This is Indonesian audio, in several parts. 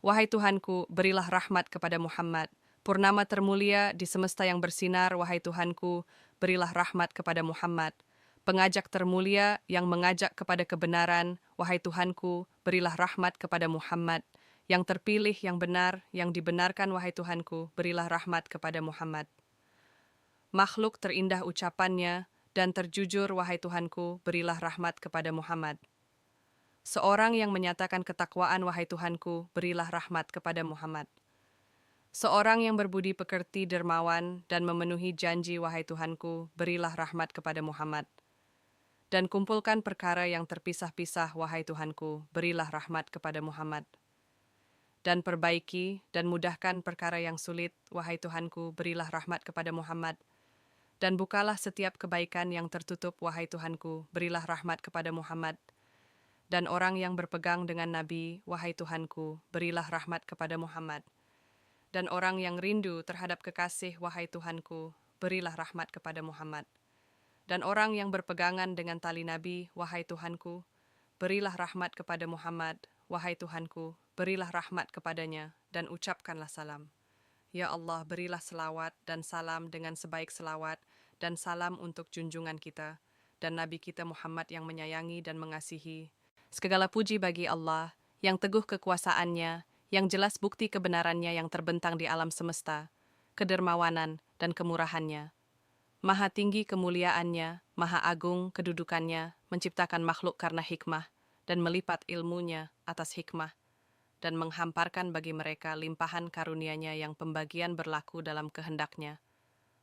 Wahai Tuhanku, berilah rahmat kepada Muhammad. Purnama termulia di semesta yang bersinar, wahai Tuhanku, berilah rahmat kepada Muhammad. Pengajak termulia yang mengajak kepada kebenaran, wahai Tuhanku, berilah rahmat kepada Muhammad. Yang terpilih, yang benar, yang dibenarkan, wahai Tuhanku, berilah rahmat kepada Muhammad. Makhluk terindah ucapannya dan terjujur, wahai Tuhanku, berilah rahmat kepada Muhammad. Seorang yang menyatakan ketakwaan, wahai Tuhanku, berilah rahmat kepada Muhammad. Seorang yang berbudi pekerti dermawan dan memenuhi janji, wahai Tuhanku, berilah rahmat kepada Muhammad. Dan kumpulkan perkara yang terpisah-pisah, wahai Tuhanku, berilah rahmat kepada Muhammad. Dan perbaiki dan mudahkan perkara yang sulit, wahai Tuhanku, berilah rahmat kepada Muhammad. Dan bukalah setiap kebaikan yang tertutup, wahai Tuhanku, berilah rahmat kepada Muhammad. Dan orang yang berpegang dengan Nabi, wahai Tuhanku, berilah rahmat kepada Muhammad. Dan orang yang rindu terhadap kekasih, wahai Tuhanku, berilah rahmat kepada Muhammad. Dan orang yang berpegangan dengan tali Nabi, wahai Tuhanku, berilah rahmat kepada Muhammad, wahai Tuhanku, berilah rahmat kepadanya, dan ucapkanlah salam. Ya Allah, berilah selawat dan salam dengan sebaik selawat, dan salam untuk junjungan kita, dan Nabi kita Muhammad yang menyayangi dan mengasihi. Segala puji bagi Allah, yang teguh kekuasaannya, yang jelas bukti kebenarannya yang terbentang di alam semesta, kedermawanan dan kemurahannya. Maha tinggi kemuliaannya, maha agung kedudukannya, menciptakan makhluk karena hikmah, dan melipat ilmunya atas hikmah, dan menghamparkan bagi mereka limpahan karunia-Nya yang pembagian berlaku dalam kehendaknya.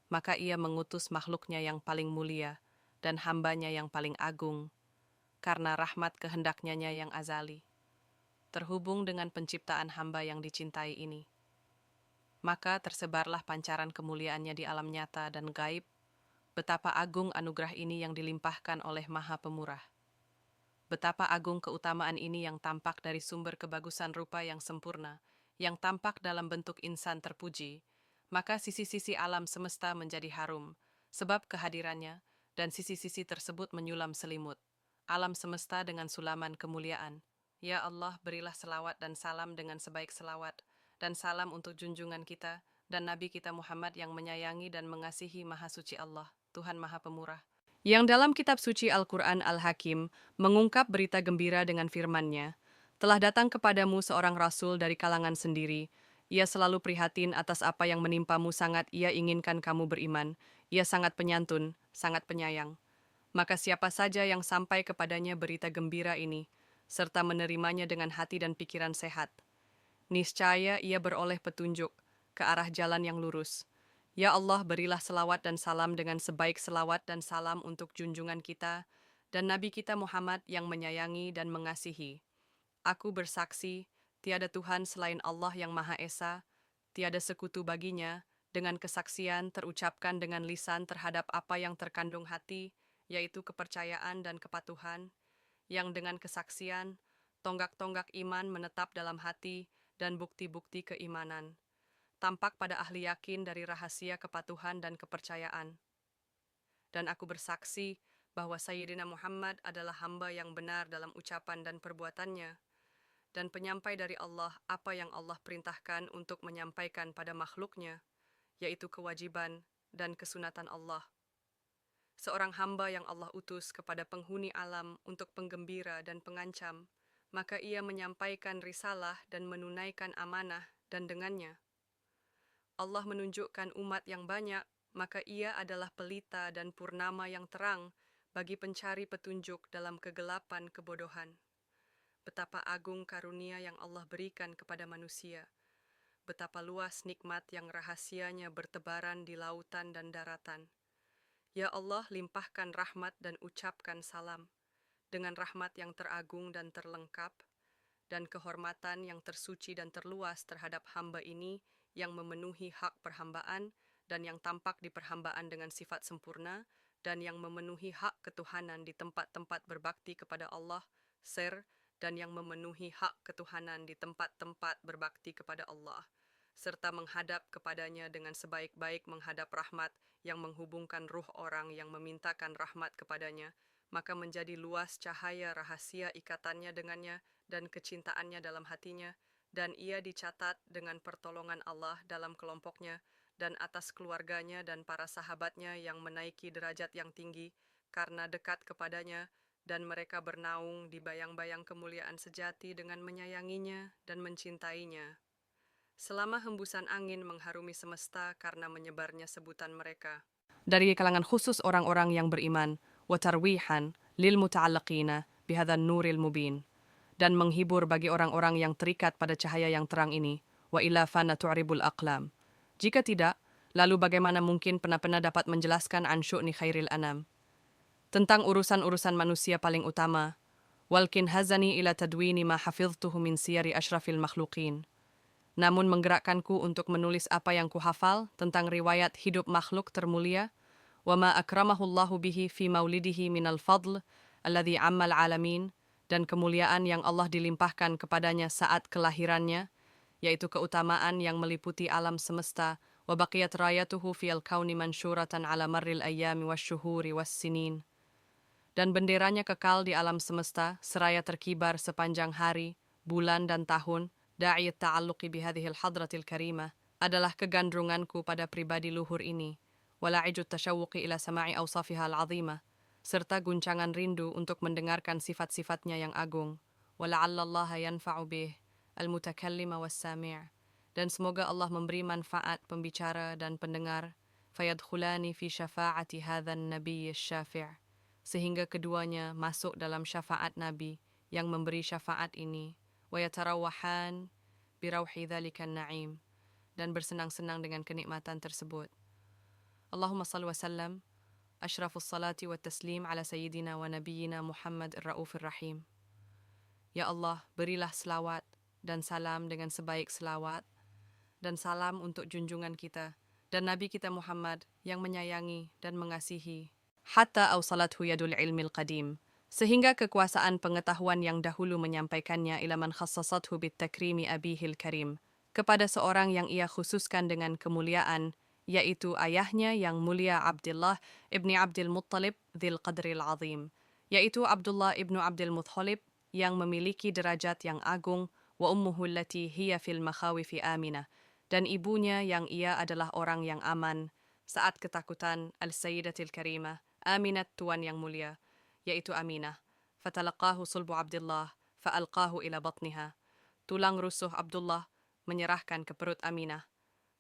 Maka ia mengutus makhluknya yang paling mulia, dan hambanya yang paling agung, karena rahmat kehendaknya yang azali, terhubung dengan penciptaan hamba yang dicintai ini. Maka tersebarlah pancaran kemuliaannya di alam nyata dan gaib, betapa agung anugerah ini yang dilimpahkan oleh Maha Pemurah. Betapa agung keutamaan ini yang tampak dari sumber kebagusan rupa yang sempurna, yang tampak dalam bentuk insan terpuji, maka sisi-sisi alam semesta menjadi harum, sebab kehadirannya, dan sisi-sisi tersebut menyulam selimut. Alam semesta dengan sulaman kemuliaan. Ya Allah, berilah selawat dan salam dengan sebaik selawat, dan salam untuk junjungan kita, dan Nabi kita Muhammad yang menyayangi dan mengasihi Maha Suci Allah, Tuhan Maha Pemurah. Yang dalam kitab suci Al-Quran Al-Hakim mengungkap berita gembira dengan firman-Nya, telah datang kepadamu seorang rasul dari kalangan sendiri. Ia selalu prihatin atas apa yang menimpamu, sangat ia inginkan kamu beriman. Ia sangat penyantun, sangat penyayang. Maka siapa saja yang sampai kepadanya berita gembira ini, serta menerimanya dengan hati dan pikiran sehat, niscaya ia beroleh petunjuk ke arah jalan yang lurus. Ya Allah, berilah selawat dan salam dengan sebaik selawat dan salam untuk junjungan kita dan Nabi kita Muhammad yang menyayangi dan mengasihi. Aku bersaksi, tiada Tuhan selain Allah yang Maha Esa, tiada sekutu baginya, dengan kesaksian terucapkan dengan lisan terhadap apa yang terkandung hati, yaitu kepercayaan dan kepatuhan, yang dengan kesaksian, tonggak-tonggak iman menetap dalam hati dan bukti-bukti keimanan, tampak pada ahli yakin dari rahasia kepatuhan dan kepercayaan. Dan aku bersaksi bahwa Sayyidina Muhammad adalah hamba yang benar dalam ucapan dan perbuatannya, dan penyampai dari Allah apa yang Allah perintahkan untuk menyampaikan pada makhluknya, yaitu kewajiban dan kesunatan Allah. Seorang hamba yang Allah utus kepada penghuni alam untuk penggembira dan pengancam, maka ia menyampaikan risalah dan menunaikan amanah, dan dengannya Allah menunjukkan umat yang banyak, maka ia adalah pelita dan purnama yang terang bagi pencari petunjuk dalam kegelapan kebodohan. Betapa agung karunia yang Allah berikan kepada manusia. Betapa luas nikmat yang rahasianya bertebaran di lautan dan daratan. Ya Allah, limpahkan rahmat dan ucapkan salam, dengan rahmat yang teragung dan terlengkap, dan kehormatan yang tersuci dan terluas terhadap hamba ini yang memenuhi hak perhambaan dan yang tampak di perhambaan dengan sifat sempurna, dan yang memenuhi hak ketuhanan di tempat-tempat berbakti kepada Allah, dan yang memenuhi hak ketuhanan di tempat-tempat berbakti kepada Allah, serta menghadap kepadanya dengan sebaik-baik menghadap rahmat yang menghubungkan ruh orang yang memintakan rahmat kepadanya, maka menjadi luas cahaya rahasia ikatannya dengannya dan kecintaannya dalam hatinya, dan ia dicatat dengan pertolongan Allah dalam kelompoknya dan atas keluarganya dan para sahabatnya yang menaiki derajat yang tinggi karena dekat kepadanya, dan mereka bernaung di bayang-bayang kemuliaan sejati dengan menyayanginya dan mencintainya. Selama hembusan angin mengharumi semesta karena menyebarnya sebutan mereka. Dari kalangan khusus orang-orang yang beriman, watarwihan lil muta'allaqina bihadzan nuril mubin, dan menghibur bagi orang-orang yang terikat pada cahaya yang terang ini, wa illa fana tu'ribul aqlam. Jika tidak, lalu bagaimana mungkin pena-pena dapat menjelaskan an syu'ni khairil anam, tentang urusan-urusan manusia paling utama, walkin hazani ila tadwini ma hafiztuhu min siyari ashrafil makhluqin, namun menggerakkanku untuk menulis apa yang kuhafal tentang riwayat hidup makhluk termulia, wa ma akramahullahu bihi fi maulidihi minal fadl alladhi ammal alamin, dan kemuliaan yang Allah dilimpahkan kepadanya saat kelahirannya, yaitu keutamaan yang meliputi alam semesta, wa baqiyat rayatuhu fil kauni mansyuratan ala marril ayyami wasyuhuri wassinin, dan benderanya kekal di alam semesta seraya terkibar sepanjang hari, bulan dan tahun. Da'iyat ta'alluqi bihadhil hadratil karimah adalah kegandrunganku pada pribadi luhur ini, wala'ijut tasyawuqi ila sama'i awsafiha al-azimah, serta guncangan rindu untuk mendengarkan sifat-sifatnya yang agung, wala'allallaha yanfa'u bih al-mutakallima was-sami', dan semoga Allah memberi manfaat pembicara dan pendengar, fayadkhulani fi syafa'ati hadhan nabiyyi syafi', sehingga keduanya masuk dalam syafaat Nabi yang memberi syafaat ini, wa yatarawwahan birauhi dzalikan na'im, dan bersenang-senang dengan kenikmatan tersebut. Allahumma salli wa sallam asyrafus salati wa taslim ala sayyidina wa nabiyyina Muhammad ar-Raufir Rahim. Ya Allah, berilah selawat dan salam dengan sebaik selawat dan salam untuk junjungan kita dan Nabi kita Muhammad yang menyayangi dan mengasihi, hatta awsalathu yadul ilmil qadim, sehingga kekuasaan pengetahuan yang dahulu menyampaikannya ila man khassasathu bit takrimi abihil karim, kepada seorang yang ia khususkan dengan kemuliaan, yaitu ayahnya yang mulia Abdullah ibni Abdul Muttalib dzil qadril azim, yaitu Abdullah ibnu Abdul Muttalib yang memiliki derajat yang agung, wa ummuhu allati hiya fil makhawifi aminah, dan ibunya yang ia adalah orang yang aman saat ketakutan, al-sayyidatil karimah, Aminat tuan yang mulia, yaitu Aminah. Fatalaqahu sulbu Abdullah, fa'alqahu ila batniha. Tulang rusuh Abdullah menyerahkan ke perut Aminah.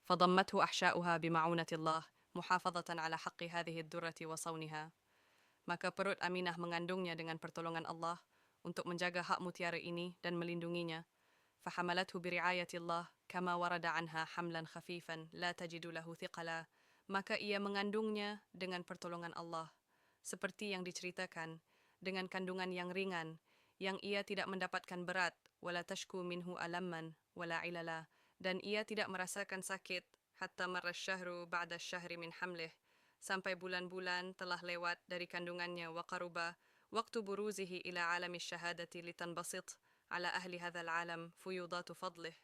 Fadammathu ahsya'uha bima'unatillah, muhafadatan ala haqqi hadhihi ad-durrati wa sawniha. Maka perut Aminah mengandungnya dengan pertolongan Allah untuk menjaga hak mutiara ini dan melindunginya. Fahamalathu biriayatillah, kama warada anha hamlan khafifan, la tajidu lahu thiqala. Maka ia mengandungnya dengan pertolongan Allah, seperti yang diceritakan, dengan kandungan yang ringan, yang ia tidak mendapatkan berat, wala tashku minhu alamman, wala ilala, dan ia tidak merasakan sakit, hatta marra syahru ba'da syahri min hamlih, sampai bulan-bulan telah lewat dari kandungannya, wa qaruba waktu buruzihi ila alami syahadati litanbasit ala ahli hadzal alam fuyudatu fadlih,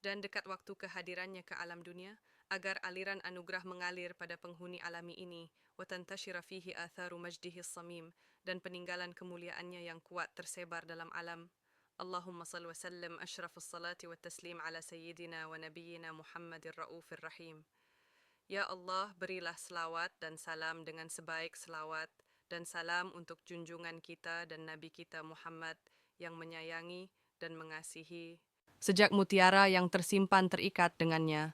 dan dekat waktu kehadirannya ke alam dunia, agar aliran anugerah mengalir pada penghuni alami ini, wa tantashira fihi atharu majdihi samim, dan peninggalan kemuliaannya yang kuat tersebar dalam alam. Allahumma salli wa sallim asyrafus salati wa taslim ala sayyidina wa nabiyyina Muhammadir Raufir Rahim. Ya Allah, berilah selawat dan salam dengan sebaik selawat dan salam untuk junjungan kita dan Nabi kita Muhammad yang menyayangi dan mengasihi, sejak mutiara yang tersimpan terikat dengannya,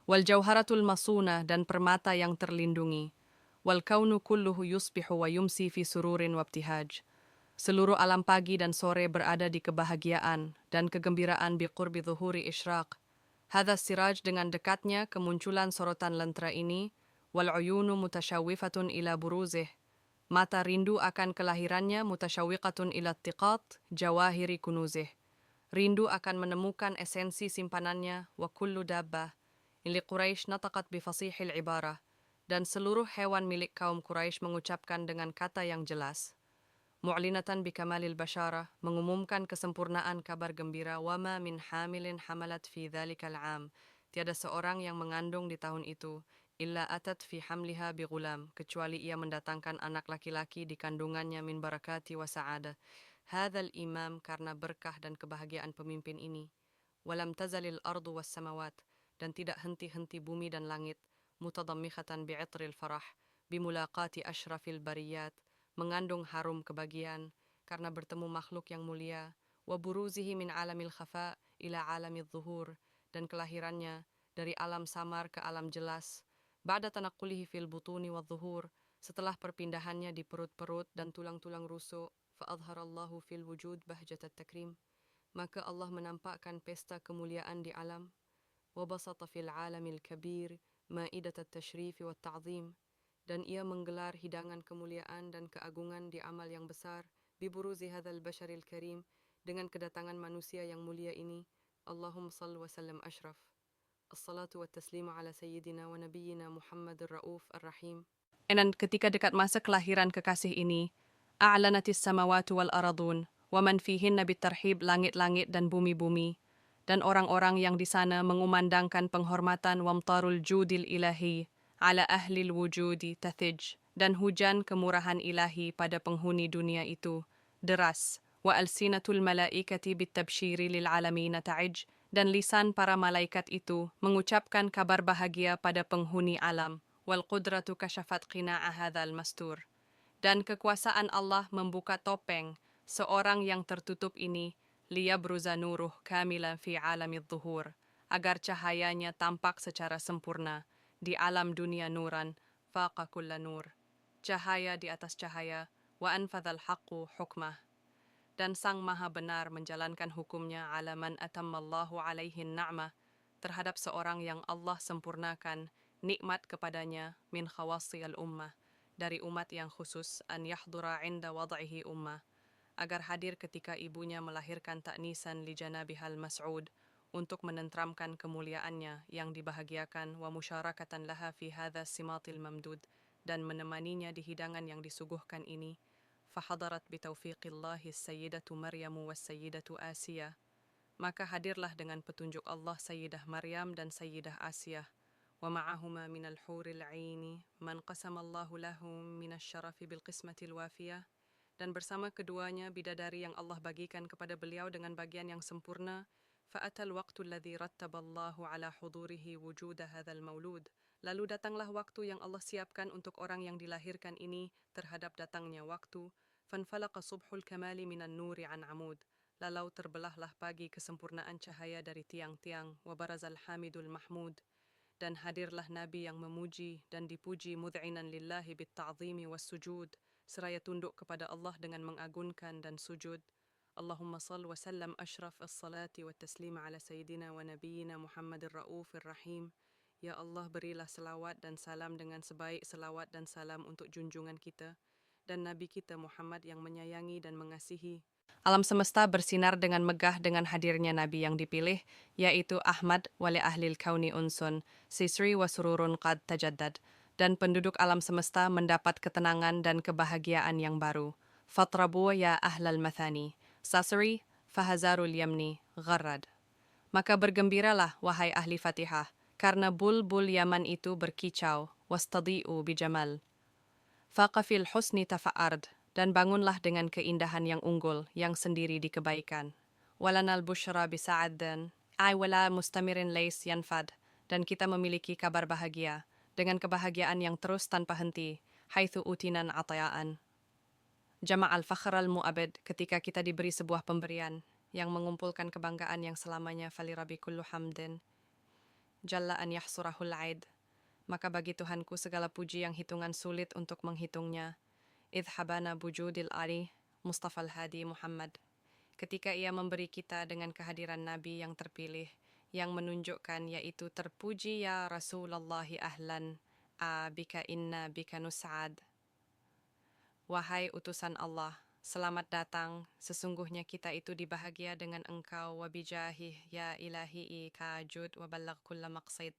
wal jauharatul masuna, dan permata yang terlindungi, wal kaunu kulluhu yusbihu wa yumsi fi sururin wabtihaj. Seluruh alam pagi dan sore berada di kebahagiaan dan kegembiraan biqurbi zuhuri isyraq. Hadha siraj, dengan dekatnya kemunculan sorotan lentera ini, wal uyunu mutasyawifatun ila buruzih. Mata rindu akan kelahirannya, mutasyawiqatun ila tiqat jawahiri kunuzih. Rindu akan menemukan esensi simpanannya, wa kullu dabbah li Quraisy nataqat bi fasihil ibarah, dan seluruh hewan milik kaum Quraisy mengucapkan dengan kata yang jelas, mu'linatan bi kamalil basyarah, mengumumkan kesempurnaan kabar gembira, wa ma min hamilin hamalat fi dzalikal am, tiada seorang yang mengandung di tahun itu, illa atat fi hamliha bi ghulam, kecuali ia mendatangkan anak laki-laki di kandungannya, min barakati wa sa'adah hadzal imam, karena berkah dan kebahagiaan pemimpin ini. walam tazalil ardu was samawat, dan tidak henti-henti bumi dan langit, mutadammihatan bi'itril farah, bimulaqati ashrafil bariyat, mengandung harum kebahagiaan karena bertemu makhluk yang mulia, wa buruzihi min alamil khafa ila alamil zuhur, dan kelahirannya dari alam samar ke alam jelas, ba'da tanaqqulihi fil butuni wa zuhur, setelah perpindahannya di perut-perut dan tulang-tulang rusuk, fa'adharallahu fil wujud bahjatat takrim, maka Allah menampakkan pesta kemuliaan di alam, wabasata fil alamil kabir ma'idat at-tashrifi wa ta'zim, dan ia menggelar hidangan kemuliaan dan keagungan di amal yang besar, biburuzi hadzal basharil karim, dengan kedatangan manusia yang mulia ini. Allahumma salli wa sallam ashraf. Assalatu wa taslimu ala sayyidina wa nabiyyina Muhammadur Rauf ar-Rahim. Dan ketika dekat masa kelahiran kekasih ini, a'lanatis samawatu wal aradun, wa man fihinna bitarhib, langit-langit dan bumi-bumi, dan orang-orang yang di sana mengumandangkan penghormatan wamtarul judil ilahi ala ahlil wujudi tathij, dan hujan kemurahan ilahi pada penghuni dunia itu deras, wa alsinatul malaikati bitabshiri lil alamina ta'ij, dan lisan para malaikat itu mengucapkan kabar bahagia pada penghuni alam, wal qudratu kashafat qina'a hadzal mastur, dan kekuasaan Allah membuka topeng seorang yang tertutup ini, liyabruza nuruh kamilan fi alamid dhuhur, agar cahayanya tampak secara sempurna di alam dunia nuran, faqa kulla nur, cahaya di atas cahaya, wa anfadzal haqqu hukmah, dan Sang Maha Benar menjalankan hukumnya ala man atammallahu alaihin na'mah, terhadap seorang yang Allah sempurnakan nikmat kepadanya min khawasi al-ummah, dari umat yang khusus, an yahdura inda wad'ihi ummah, agar hadir ketika ibunya melahirkan ta'nisan li janabihal mas'ud, untuk menentramkan kemuliaannya yang dibahagiakan, wa musyarakatan laha fi hadha simatil mamdud, dan menemaninya di hidangan yang disuguhkan ini. Fahadarat bitaufiqillahi sayyidatu Maryamu was sayyidatu Asiyah, maka hadirlah dengan petunjuk Allah Sayyidah Maryam dan Sayyidah Asiyah, wa ma'ahuma minal huril 'aini man qasamallahu lahum minasyarafi bil qismatil wafiyah, dan bersama keduanya bidadari yang Allah bagikan kepada beliau dengan bagian yang sempurna. Fa'atal waqtu alladhi rattaballahu ala hudurihi wujuda hadzal maulud, lalu datanglah waktu yang Allah siapkan untuk orang yang dilahirkan ini terhadap datangnya waktu. Fanfalaqa subhul kamali minan nuri an amud, lalau terbelahlah pagi kesempurnaan cahaya dari tiang-tiang, wa barazal hamidul mahmud, dan hadirlah Nabi yang memuji dan dipuji, mud'inan lillahi bitta'zimi was sujud, seraya tunduk kepada Allah dengan mengagunkan dan sujud. Allahumma salli wa sallam ashraf as-salati wa taslima ala sayyidina wa nabiyyina Muhammadir Raufir Rahim. Ya Allah, berilah selawat dan salam dengan sebaik selawat dan salam untuk junjungan kita dan Nabi kita Muhammad yang menyayangi dan mengasihi. Alam semesta bersinar dengan megah dengan hadirnya Nabi yang dipilih, yaitu Ahmad wali ahlil kauni unsun, sisri wa sururun qad tajaddad, dan penduduk alam semesta mendapat ketenangan dan kebahagiaan yang baru. Fatrabu ya ahlal mathani, sasri fahazarul yamni gharrad. Maka bergembiralah, wahai ahli Fatihah, karena bul-bul Yaman itu berkicau, wastadi'u bijamal. Faqafil husni tafa'ard, dan bangunlah dengan keindahan yang unggul, yang sendiri di kebaikan. Walanal bushra bisa'addan, ay wala mustamirin lays yanfad, dan kita memiliki kabar bahagia, dengan kebahagiaan yang terus tanpa henti, haitsu utinan atayaan. Jama'al fakhr al-mu'abid, ketika kita diberi sebuah pemberian, yang mengumpulkan kebanggaan yang selamanya, falirabi kullu hamdin, jalla an yahsurahul aid, maka bagi Tuhanku segala puji yang hitungan sulit untuk menghitungnya. Idhabana bujudil ali Mustafa al-Hadi Muhammad, ketika ia memberi kita dengan kehadiran Nabi yang terpilih, yang menunjukkan yaitu terpuji ya Rasulullahi ahlan, bika inna bika nus'ad. Wahai utusan Allah, selamat datang, sesungguhnya kita itu dibahagia dengan engkau, wabijahih ya ilahi kajud waballag kulla maqsid,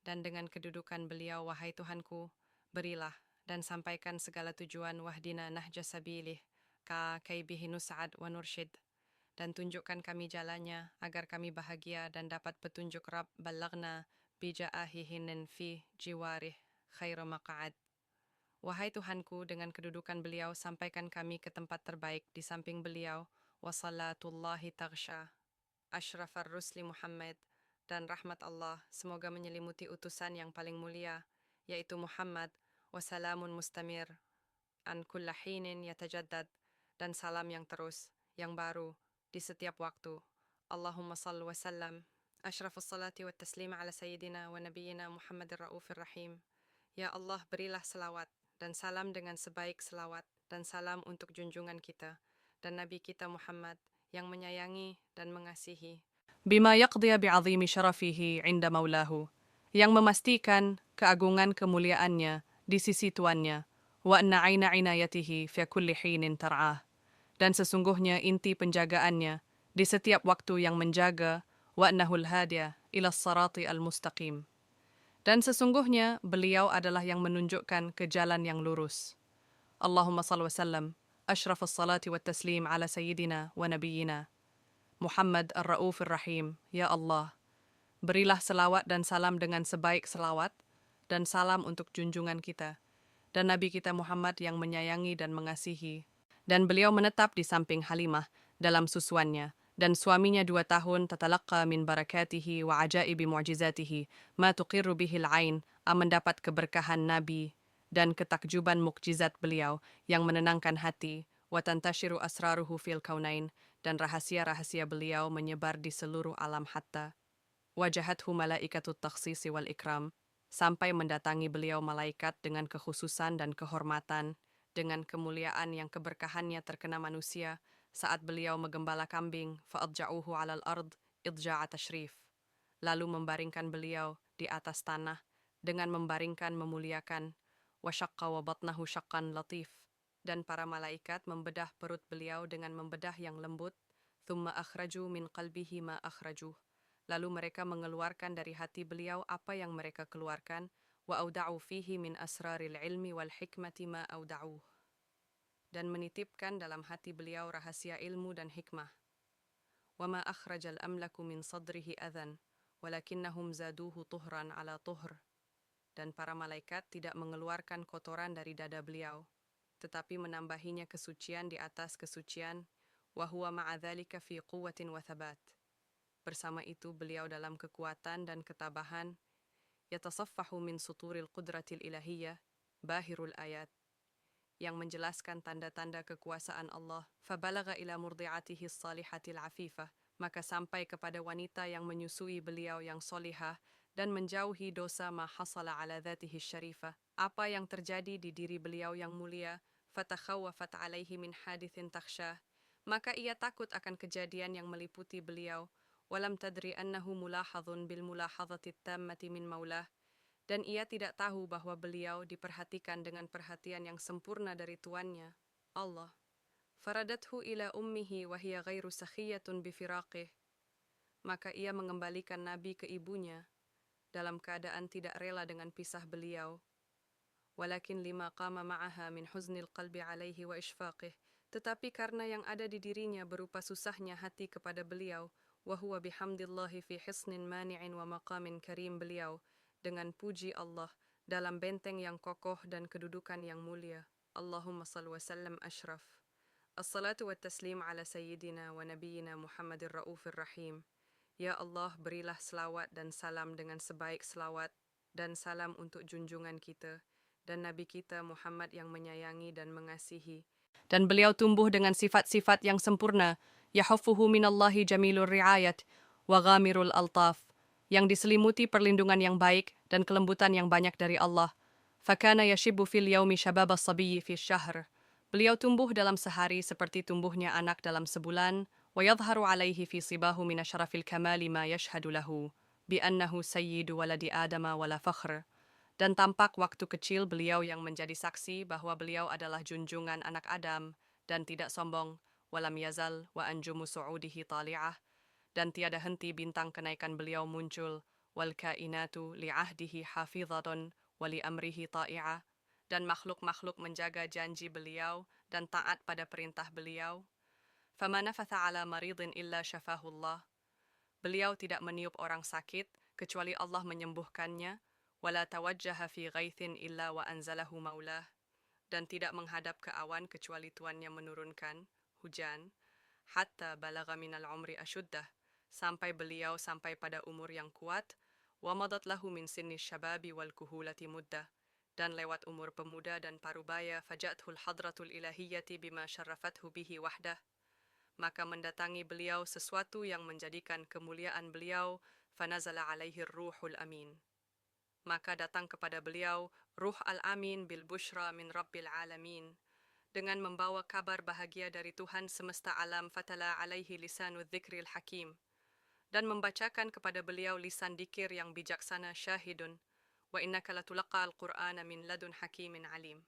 dan dengan kedudukan beliau, wahai Tuhanku, berilah dan sampaikan segala tujuan, wahdina nahja sabilih, ka kaibihi nus'ad wa nursyid, dan tunjukkan kami jalannya, agar kami bahagia dan dapat petunjuk Rabb, ballagna bija'ahihinin fi jiwarih khairu maqa'ad. Wahai Tuhanku, dengan kedudukan beliau, sampaikan kami ke tempat terbaik di samping beliau, wa salatullahi taghsha. Ashrafar Rusli Muhammad, dan rahmat Allah semoga menyelimuti utusan yang paling mulia, yaitu Muhammad, wasalamun mustamir, an kulla hinin yatajaddad, dan salam yang terus, yang baru, di setiap waktu. Allahumma salli wa sallam. Ashrafus salati wa taslim ala sayyidina wa nabiyina Muhammadir Ra'ufir Rahim. Ya Allah, berilah selawat dan salam dengan sebaik selawat dan salam untuk junjungan kita dan Nabi kita Muhammad yang menyayangi dan mengasihi. Bima yaqdiya bi'azimi syarafihi inda maulahu, yang memastikan keagungan kemuliaannya di sisi tuannya, wa anna aina inayatihi fi kulli hinin tar'ah, dan sesungguhnya inti penjagaannya di setiap waktu yang menjaga, wa annahul hadiya ila sarati al-mustaqim. Dan sesungguhnya beliau adalah yang menunjukkan ke jalan yang lurus. Allahumma salli wa sallam, ashrafus salati wa taslim ala sayyidina wa nabiyina Muhammad ar-Ra'ufir Rahim. Ya Allah, berilah selawat dan salam dengan sebaik selawat dan salam untuk junjungan kita dan Nabi kita Muhammad yang menyayangi dan mengasihi. Dan beliau menetap di samping Halimah dalam susuannya, dan suaminya 2 tahun tatalaqqa min barakatihi wa ajaibi mu'jizatihi ma tuqirru bihil ain, mendapat keberkahan Nabi dan ketakjuban mukjizat beliau yang menenangkan hati, wa tantashiru asraruhu fil kaunain, dan rahasia-rahasia beliau menyebar di seluruh alam hatta wajahathu malaikatut takhsisi wal ikram, sampai mendatangi beliau malaikat dengan kekhususan dan kehormatan, dengan kemuliaan yang keberkahannya terkena manusia saat beliau menggembala kambing, fa'adja'uhu 'alal ard idja'a tashrif, lalu membaringkan beliau di atas tanah dengan membaringkan memuliakan, wa syaqqa wa batnahu syaqqan latif, dan para malaikat membedah perut beliau dengan membedah yang lembut, thumma akhraju min qalbihi ma akhrajuh, lalu mereka mengeluarkan dari hati beliau apa yang mereka keluarkan, wa auda'u fihi min asraril ilmi wal hikmati ma auda'uh, dan menitipkan dalam hati beliau rahasia ilmu dan hikmah. Wa ma akhrajal amlaku min sadrihi adhan, walakinnahum zaduhu tuhran ala tuhr, dan para malaikat tidak mengeluarkan kotoran dari dada beliau, tetapi menambahinya kesucian di atas kesucian, wa huwa ma'adzalika fi quwwatin wa thabat. Bersama itu beliau dalam kekuatan dan ketabahan, yatasaffahu min suturil qudratil ilahiyah, bahirul ayat, yang menjelaskan tanda-tanda kekuasaan Allah. Fabalaga ila murdi'atihi salihatil afifah, maka sampai kepada wanita yang menyusui beliau yang solihah dan menjauhi dosa ma hasala ala dhatihi syarifah, apa yang terjadi di diri beliau yang mulia, fatakhawafat alaihi min hadithin takhsyah, maka ia takut akan kejadian yang meliputi beliau, walam tadri annahu mulahadhun bil mulahadhati tammati min maulah, dan ia tidak tahu bahwa beliau diperhatikan dengan perhatian yang sempurna dari tuannya, Allah. Faradathu ila ummihi wa hiya ghairu sakhiyatun bifiraqih, maka ia mengembalikan Nabi ke ibunya dalam keadaan tidak rela dengan pisah beliau. Walakin lima qama ma'aha min huznil qalbi alaihi wa ishfaqih, tetapi karena yang ada di dirinya berupa susahnya hati kepada beliau, wa huwa bihamdillahi fi hisnin mani'in wa maqamin karim, beliau dengan puji Allah dalam benteng yang kokoh dan kedudukan yang mulia. Allahumma salli wa sallam ashraf. As-salatu wa taslim ala sayyidina wa nabiyina Muhammadir Ra'ufir Rahim. Ya Allah, berilah selawat dan salam dengan sebaik selawat dan salam untuk junjungan kita dan Nabi kita Muhammad yang menyayangi dan mengasihi. Dan beliau tumbuh dengan sifat-sifat yang sempurna, yahuffuhu minallahi jamilur riayat wa ghamirul altaf, yang diselimuti perlindungan yang baik dan kelembutan yang banyak dari Allah. Fakana yashibu fil yaumi shabab as-sabiyyi fi syahr. Beliau tumbuh dalam sehari seperti tumbuhnya anak dalam sebulan, wa yadhharu alaihi fi sibahu min asyrafil kamali ma yashhadu lahu bi annahu sayyidu waladi adama wala fakhr. Dan tampak waktu kecil beliau yang menjadi saksi bahwa beliau adalah junjungan anak Adam dan tidak sombong, walam yazal wa anjumu su'udihi tali'ah, dan tiada henti bintang kenaikan beliau muncul, wal kainatu li'ahdihi hafizatun wa li amrihi ta'i'ah, dan makhluk-makhluk menjaga janji beliau dan taat pada perintah beliau. Fama nafatha ala maridin illa syafahullah. Beliau tidak meniup orang sakit kecuali Allah menyembuhkannya, wala tawajjaha fi ghaithin illa wa anzalahu maulah, dan tidak menghadap ke awan kecuali tuannya menurunkan hujan, hatta balagha minal umri asyuddah, sampai beliau sampai pada umur yang kuat, wa madat lahu min sinni syababi wal kuhulati muddah, dan lewat umur pemuda dan parubaya, fajathul hadratul ilahiyyati bima syarrafathu bihi wahdah, maka mendatangi beliau sesuatu yang menjadikan kemuliaan beliau, fanazala alaihi ruhul amin. Maka datang kepada beliau Ruh Al-Amin bil bushra min Rabbil Alamin, dengan membawa kabar bahagia dari Tuhan semesta alam, fatala alaihi lisanu dzikril hakim, dan membacakan kepada beliau lisan dikir yang bijaksana, syahidun, wa innaka latulaqa al-Qur'ana min ladun hakimin alim.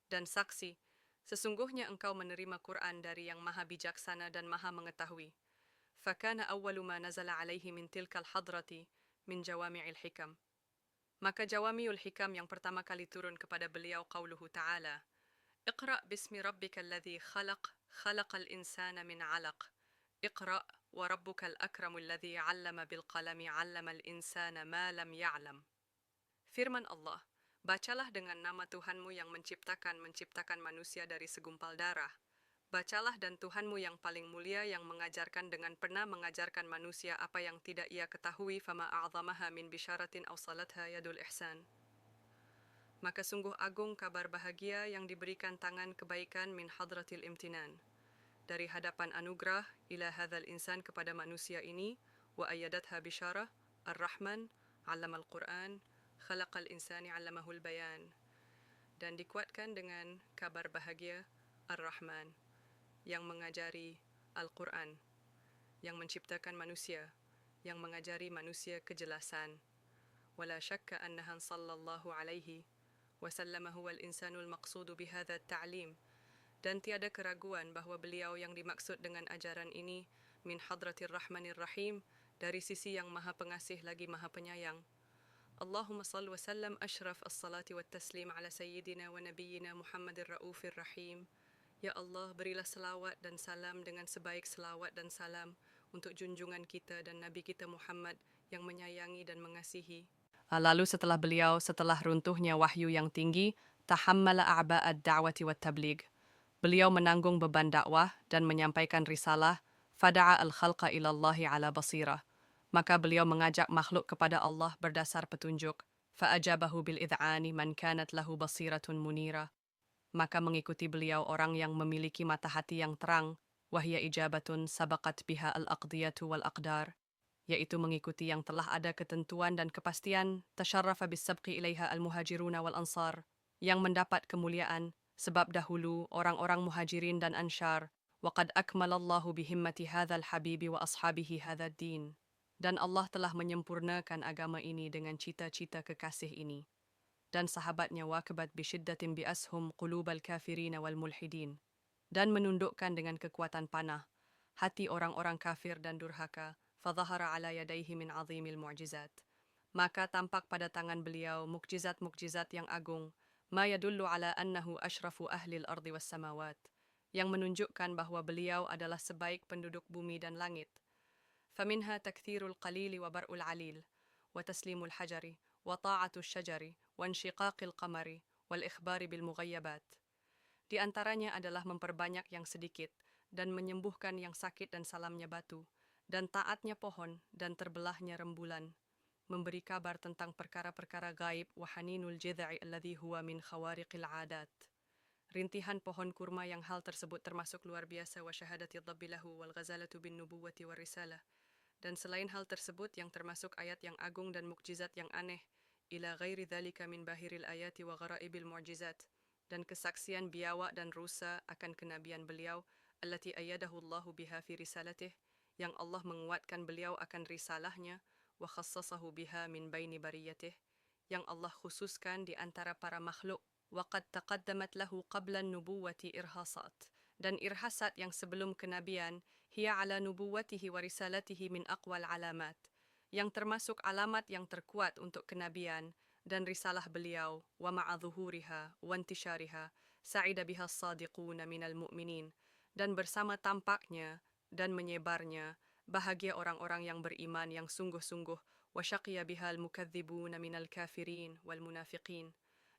Dan saksi, sesungguhnya engkau menerima Quran dari yang maha bijaksana dan maha mengetahui. Fakana awwalu ma nazala alaihi min tilkal hadrati min jawami'il hikam. Maka Jawamiul Hikam yang pertama kali turun kepada beliau qauluhu ta'ala, Iqra' bismi rabbikal ladzi khalaq, khalaqal insana min 'alaq. Iqra' wa rabbukal akramul ladzi 'allama bil qalami 'allamal insana ma lam ya'lam. Firman Allah, bacalah dengan nama Tuhanmu yang menciptakan manusia dari segumpal darah. Bacalah dan Tuhanmu yang paling mulia yang mengajarkan dengan pernah mengajarkan manusia apa yang tidak ia ketahui, fama a'zamaha min bisyaratin awsalatha yadul ihsan. Maka sungguh agung kabar bahagia yang diberikan tangan kebaikan min hadratil imtinan, dari hadapan anugerah ila hadzal insan kepada manusia ini, wa ayyadatha bisyarah ar-Rahman 'allamal Qur'an khalaqal insani 'allamahul bayan, dan dikuatkan dengan kabar bahagia ar-Rahman yang mengajari Al-Quran, yang menciptakan manusia, yang mengajari manusia kejelasan. Wala syakka annahan sallallahu alaihi wasallam huwa al-insanul maqsudu bihadha ta'lim, dan tiada keraguan bahwa beliau yang dimaksud dengan ajaran ini min hadratir rahmanir rahim, dari sisi yang maha pengasih lagi maha penyayang. Allahumma salli wa sallam ashraf as-salati wa taslim ala sayyidina wa nabiyyina Muhammadir raufir rahim. Ya Allah, berilah selawat dan salam dengan sebaik selawat dan salam untuk junjungan kita dan Nabi kita Muhammad yang menyayangi dan mengasihi. Lalu setelah runtuhnya wahyu yang tinggi, tahammala a'ba'ad da'wati wat tabligh. Beliau menanggung beban dakwah dan menyampaikan risalah, fada'a al-khalqa ilallahi ala basirah. Maka beliau mengajak makhluk kepada Allah berdasar petunjuk, fa'ajabahu bil id'ani man kanat lahu basiratun munira. Maka mengikuti beliau orang yang memiliki mata hati yang terang, wahya ijabatun sabaqat biha al-aqdiyatu wal-aqdar, yaitu mengikuti yang telah ada ketentuan dan kepastian, tasyarrafa bis-sabqi ilaiha al-muhajiruna wal-ansar, yang mendapat kemuliaan, sebab dahulu orang-orang muhajirin dan ansyar, waqad akmalallahu bihimmati hadzal habibi wa ashabihi hadzal din, dan Allah telah menyempurnakan agama ini dengan cita-cita kekasih ini, dan sahabatnya wakabat bisyiddatin biashum qulubal kafirina wal mulhidin, dan menundukkan dengan kekuatan panah hati orang-orang kafir dan durhaka, fadhahara ala yadaihi min azimil mu'jizat. Maka tampak pada tangan beliau mukjizat-mukjizat yang agung, ma yadullu ala annahu ashrafu ahlil ardi was samawat, yang menunjukkan bahwa beliau adalah sebaik penduduk bumi dan langit. Faminha takthirul qalili wa bar'ul alil, wa taslimul hajari, wa ta'atul syajari, wa insyiqaqil qamari, wal ikhbari bil mughayyabat. Di antaranya adalah memperbanyak yang sedikit, dan menyembuhkan yang sakit dan salamnya batu, dan taatnya pohon, dan terbelahnya rembulan, memberi kabar tentang perkara-perkara gaib, wa haninul jidha'i alladhi huwa min khawariqil adat. Rintihan pohon kurma yang hal tersebut termasuk luar biasa, wa syahadati dhabbilahu wal ghazalatu bin nubuwati war risalah. Dan selain hal tersebut yang termasuk ayat yang agung dan mukjizat yang aneh, ila ghairi dhalika min bahiril ayati wa ghara'ibil mu'jizat, dan kesaksian biawak dan rusa akan kenabian beliau, allati ayyadahu Allahu biha fi risalatih, yang Allah menguatkan beliau akan risalahnya, wa khassasahu biha min baini bariyatih, yang Allah khususkan di antara para makhluk, wa qad taqaddamat lahu qabla nubuwati irhasat, dan irhasat yang sebelum kenabian, hiya ala nubuwatihi wa risalatihi min aqwal alamat, yang termasuk alamat yang terkuat untuk kenabian dan risalah beliau, wa ma'a dhuhuriha wa intisyariha sa'ida biha as-sadiquna minal mu'minin, dan bersama tampaknya dan menyebarnya bahagia orang-orang yang beriman yang sungguh-sungguh, wa syaqiya biha al-mukadzibuna minal kafirin wal munafiqin,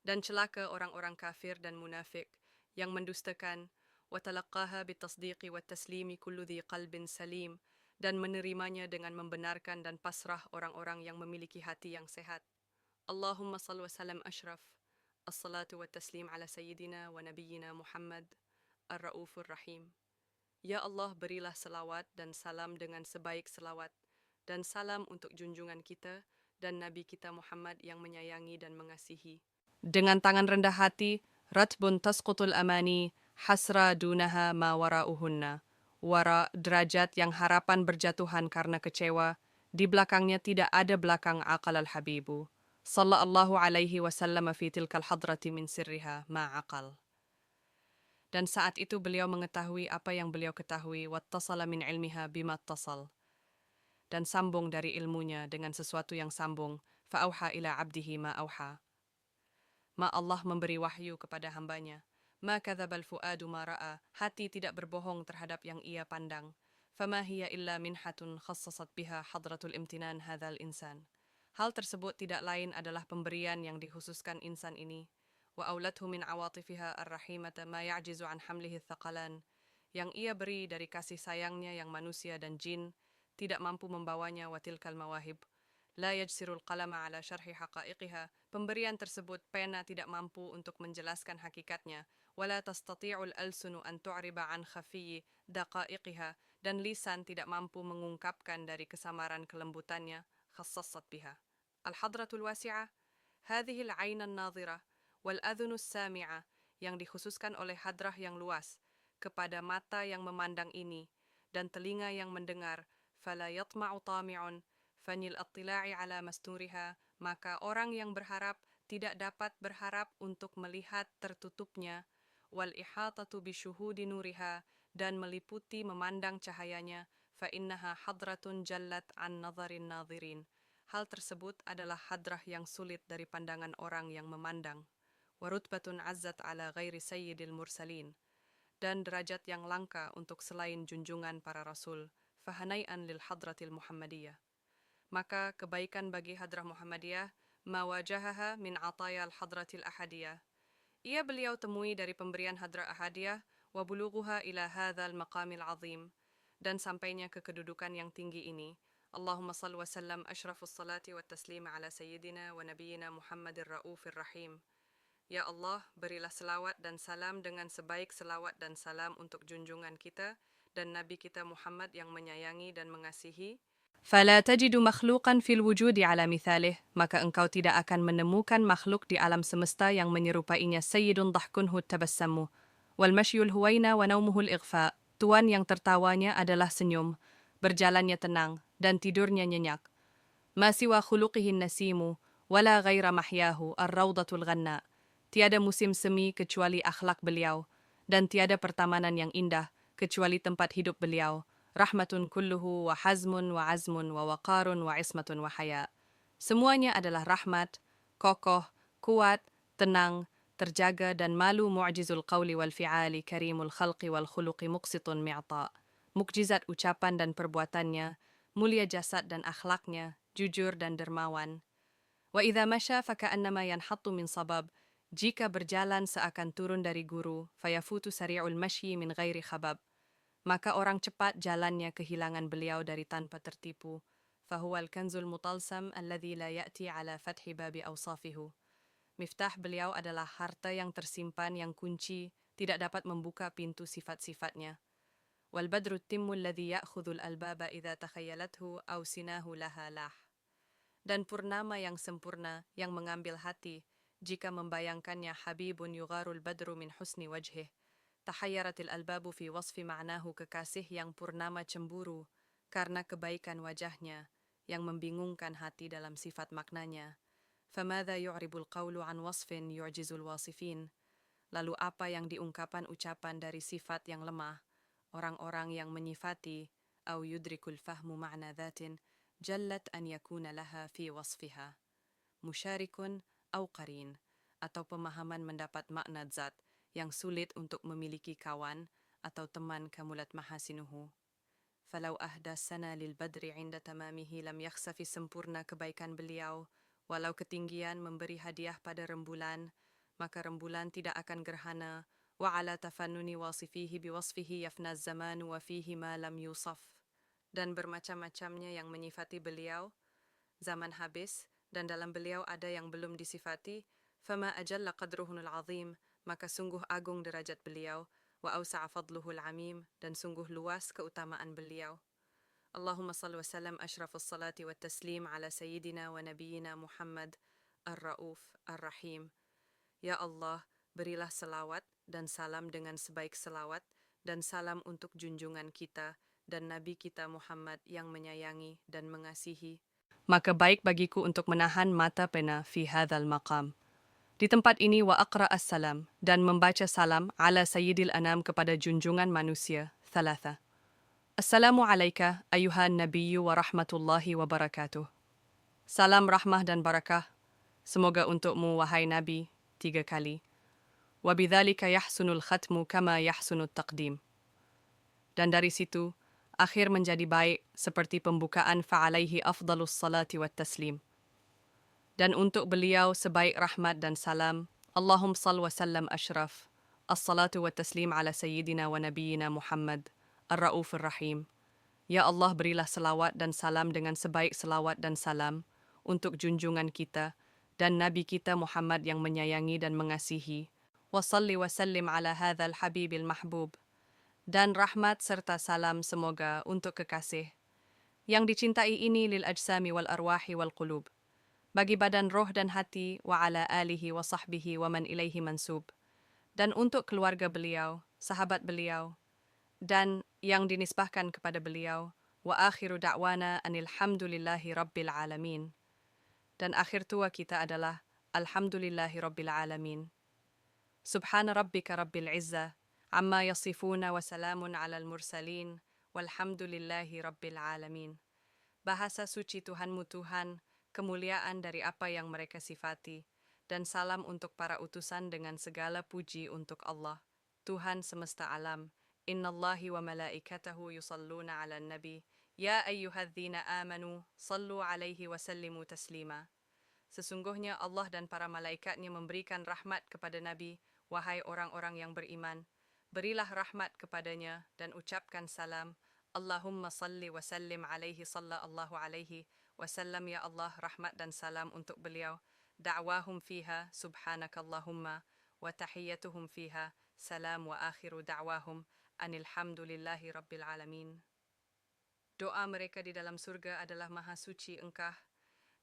dan celaka orang-orang kafir dan munafik yang mendustakan, wa talaqqaha bitasdiqi wa taslimi kullu dhi qalbin salim, dan menerimanya dengan membenarkan dan pasrah orang-orang yang memiliki hati yang sehat. Allahumma salli wa sallam ashraf. Assalatu wa taslim ala sayyidina wa nabiyyina Muhammad, ar-ra'ufur rahim. Ya Allah, berilah selawat dan salam dengan sebaik selawat, dan salam untuk junjungan kita dan Nabi kita Muhammad yang menyayangi dan mengasihi. Dengan tangan rendah hati, ratbun tasqutul amani, hasra dunaha ma wara'uhunna. Wara derajat yang harapan berjatuhan karena kecewa, di belakangnya tidak ada belakang aqal al-habibu. Sallallahu alaihi wasallam fi tilkal hadrati min sirriha ma aqal. Dan saat itu beliau mengetahui apa yang beliau ketahui, wattasala min ilmiha bima tasal, dan sambung dari ilmunya dengan sesuatu yang sambung, fa'auha ila abdihi ma auha. Ma Allah memberi wahyu kepada hambanya. Ma kadzabal fuadu ma ra'a, hati tidak berbohong terhadap yang ia pandang. Fama hiya illa minhatun khassasat biha hadratul imtinan hadzal insan. Hal tersebut tidak lain adalah pemberian yang dikhususkan insan ini. Wa aulathu min awatifiha ar-rahimata ma ya'jizu an hamlihi thaqalan. Yang ia beri dari kasih sayangnya yang manusia dan jin tidak mampu membawanya wa tilkal mawahib. La yajsirul qalama ala syarhi haqaiqiha. Pemberian tersebut pena tidak mampu untuk menjelaskan hakikatnya. Wala tastati'ul alsunu an tu'riba an khafiyyi daqaiqiha. Dan lisan tidak mampu mengungkapkan dari kesamaran kelembutannya. Khassasat biha al-hadratul wasi'ah, hadhihi al-'ain an-nadhirah wal adhunus sami'ah, yang dikhususkan oleh hadrah yang luas kepada mata yang memandang ini dan telinga yang mendengar. Fala yatma'u tami'un fanil attila'i ala masturiha, maka orang yang berharap tidak dapat berharap untuk melihat tertutupnya, wal ihatatu bisyuhudi nuriha, dan meliputi memandang cahayanya, fa innaha hadratun jallat an nadharin nadhirin. Hal tersebut adalah hadrah yang sulit dari pandangan orang yang memandang. Warutbatun azzat ala ghairi sayyidil mursalin, dan derajat yang langka untuk selain junjungan para rasul. Fahanai'an lil hadratil Muhammadiyah. Maka kebaikan bagi hadrah Muhammadiyah, mawajahaha min ataya al hadratil ahadiyah. Ia beliau temui dari pemberian hadrah ahadiyah, wa bulughuha ila hadzal maqamil azim, dan sampainya ke kedudukan yang tinggi ini. Allahumma salli wa sallam ashrafus salati wa taslim ala sayyidina wa nabiyyina Muhammadir ra'ufir rahim. Ya Allah, berilah selawat dan salam dengan sebaik selawat dan salam untuk junjungan kita dan Nabi kita Muhammad yang menyayangi dan mengasihi. Fala tajidu makhluqan fil wujudi ala mithalih, maka engkau tidak akan menemukan makhluk di alam semesta yang menyerupainya. Sayyidun dhahkunhu tabassamu, wal masyul huwaina wa naumuhul ighfa. Tuan yang tertawanya adalah senyum, berjalannya tenang, dan tidurnya nyenyak. Ma siwa khuluqihin nasimu, wala ghaira mahyahu ar-rawdatul ghanna. Tiada musim semi kecuali akhlak beliau, dan tiada pertamanan yang indah kecuali tempat hidup beliau. Rahmatun kulluhu wa hazmun wa azmun wa waqarun wa ismatun wa haya. Semuanya adalah rahmat, kokoh, kuat, tenang, terjaga dan malu. Mu'jizul qawli wal fi'ali karimul khalqi wal khuluqi muqsitun mi'ta. Mukjizat ucapan dan perbuatannya, mulia jasad dan akhlaknya, jujur dan dermawan. Wa idza masya faka'annama yanhattu min sabab. Jika berjalan seakan turun dari guru, fayafutu sari'ul masyi min ghairi khabab. Maka orang cepat jalannya kehilangan beliau dari tanpa tertipu. Fahuwal kanzul mutalsam alladhi la ya'ti ala fathi babi awsafihu. Miftah beliau adalah harta yang tersimpan yang kunci tidak dapat membuka pintu sifat-sifatnya. Wal badru timmu alladhi ya'khudhul albaba idza takhayalathu aw sinahu laha lah. Dan purnama yang sempurna yang mengambil hati jika membayangkannya. Habibun yugharul badru min husni wajhih. Tahayyaratil albabu fi wasfi ma'nahu, kekasih yang purnama cemburu karena kebaikan wajahnya yang membingungkan hati dalam sifat maknanya. Famadha yu'ribul qawlu an wasfin yu'jizul wasifin. Lalu apa yang diungkapan ucapan dari sifat yang lemah, orang-orang yang menyifati, au yudrikul fahmu ma'na dhatin, jallat an yakuna laha fi wasfiha. Musyarikun au qarin, atau pemahaman mendapat makna zat yang sulit untuk memiliki kawan atau teman. Kamulat mahasinuhu. Falau ahdas sana lil badri inda tamamihi lam yakhsafi, sempurna kebaikan beliau. Walau ketinggian memberi hadiah pada rembulan, maka rembulan tidak akan gerhana. Wa ala tafannuni wasifihi biwasfihi yafna zamanu wa fihi ma lam yusaf. dan bermacam-macamnya yang menyifati beliau, zaman habis, dan dalam beliau ada yang belum disifati, fama ajalla qadruhunul azim, maka sungguh agung derajat beliau, wa awsa'a fadluhul amim, dan sungguh luas keutamaan beliau. Allahumma salli wa sallam ashrafus salati wa taslim ala sayyidina wa nabiyina Muhammad ar-Ra'uf ar-Rahim. Ya Allah, berilah selawat dan salam dengan sebaik selawat dan salam untuk junjungan kita dan Nabi kita Muhammad yang menyayangi dan mengasihi. Maka baik bagiku untuk menahan mata pena fi hadzal maqam. Di tempat ini wa aqra as-salam dan membaca salam ala sayyidil anam kepada junjungan manusia, thalatha. Assalamu alayka ayuhan nabiyyu wa rahmatullahi wa barakatuh. Salam rahmah dan barakah. Semoga untukmu wahai Nabi, 3 kali. Wa bidzalika yahsunul khatmu kama yahsunut taqdim. Dan dari situ, akhir menjadi baik seperti pembukaan fa'alaihi afdalus salati wat taslim. Dan untuk beliau sebaik rahmat dan salam, Allahum sal wa sallam ashraf. As-salatu wa taslim ala sayyidina wa nabiyina Muhammad, ar-Ra'ufur Rahim. Ya Allah, berilah selawat dan salam dengan sebaik selawat dan salam untuk junjungan kita dan Nabi kita Muhammad yang menyayangi dan mengasihi. Wa salli wa sallim ala hadzal habibil mahbub. Dan rahmat serta salam semoga untuk kekasih yang dicintai ini lil ajsami wal arwahi wal qulub. Bagi badan roh dan hati wa ala alihi wa sahbihi wa man ilaihi mansub. Dan untuk keluarga beliau, sahabat beliau, dan yang dinisbahkan kepada beliau, wa akhiru da'wana anil hamdulillahi rabbil alamin. Dan akhir tua kita adalah alhamdulillahi rabbil alamin. Subhana rabbika rabbil izza, amma yasifuna wa salamun alal mursalin, walhamdulillahi rabbil alamin. Bahasa suci Tuhanmu Tuhan, kemuliaan dari apa yang mereka sifati, dan salam untuk para utusan dengan segala puji untuk Allah, Tuhan semesta alam. Innallahi wa malaikatahu yusalluna ala nabi, ya ayyuhadzina amanu, sallu alaihi wa sallimu taslima. Sesungguhnya Allah dan para malaikatnya memberikan rahmat kepada Nabi, wahai orang-orang yang beriman. Berilah rahmat kepadanya dan ucapkan salam. Allahumma salli wa sallim alaihi sallallahu alaihi wasallam, ya Allah, rahmat dan salam untuk beliau. Da'wahum fiha subhanakallahumma wa tahiyyatuhum fiha salam wa akhiru da'wahum anilhamdulillahi rabbil alamin. Doa mereka di dalam surga adalah maha suci Engkah,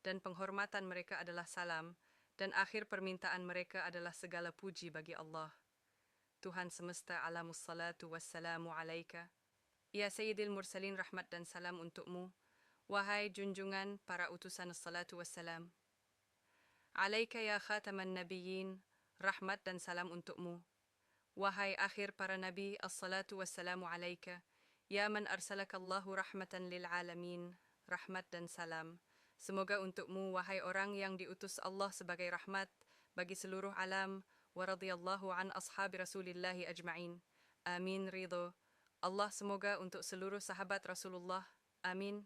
dan penghormatan mereka adalah salam, dan akhir permintaan mereka adalah segala puji bagi Allah. Tuhan semesta alamus salatu wassalamu alaika. Ya Sayyidil Mursalin, rahmat dan salam untukmu. Wahai junjungan para utusan, salatu wassalam. Alaika ya khataman nabiyyin, rahmat dan salam untukmu. Wahai akhir para nabi, as-salatu wassalamu alaika. Ya man arsalakallahu rahmatan lil alamin, rahmat dan salam semoga untukmu, wahai orang yang diutus Allah sebagai rahmat bagi seluruh alam. Wa radhiyallahu an ashabi rasulillahi ajma'in. Amin. Ridho Allah semoga untuk seluruh sahabat Rasulullah. Amin.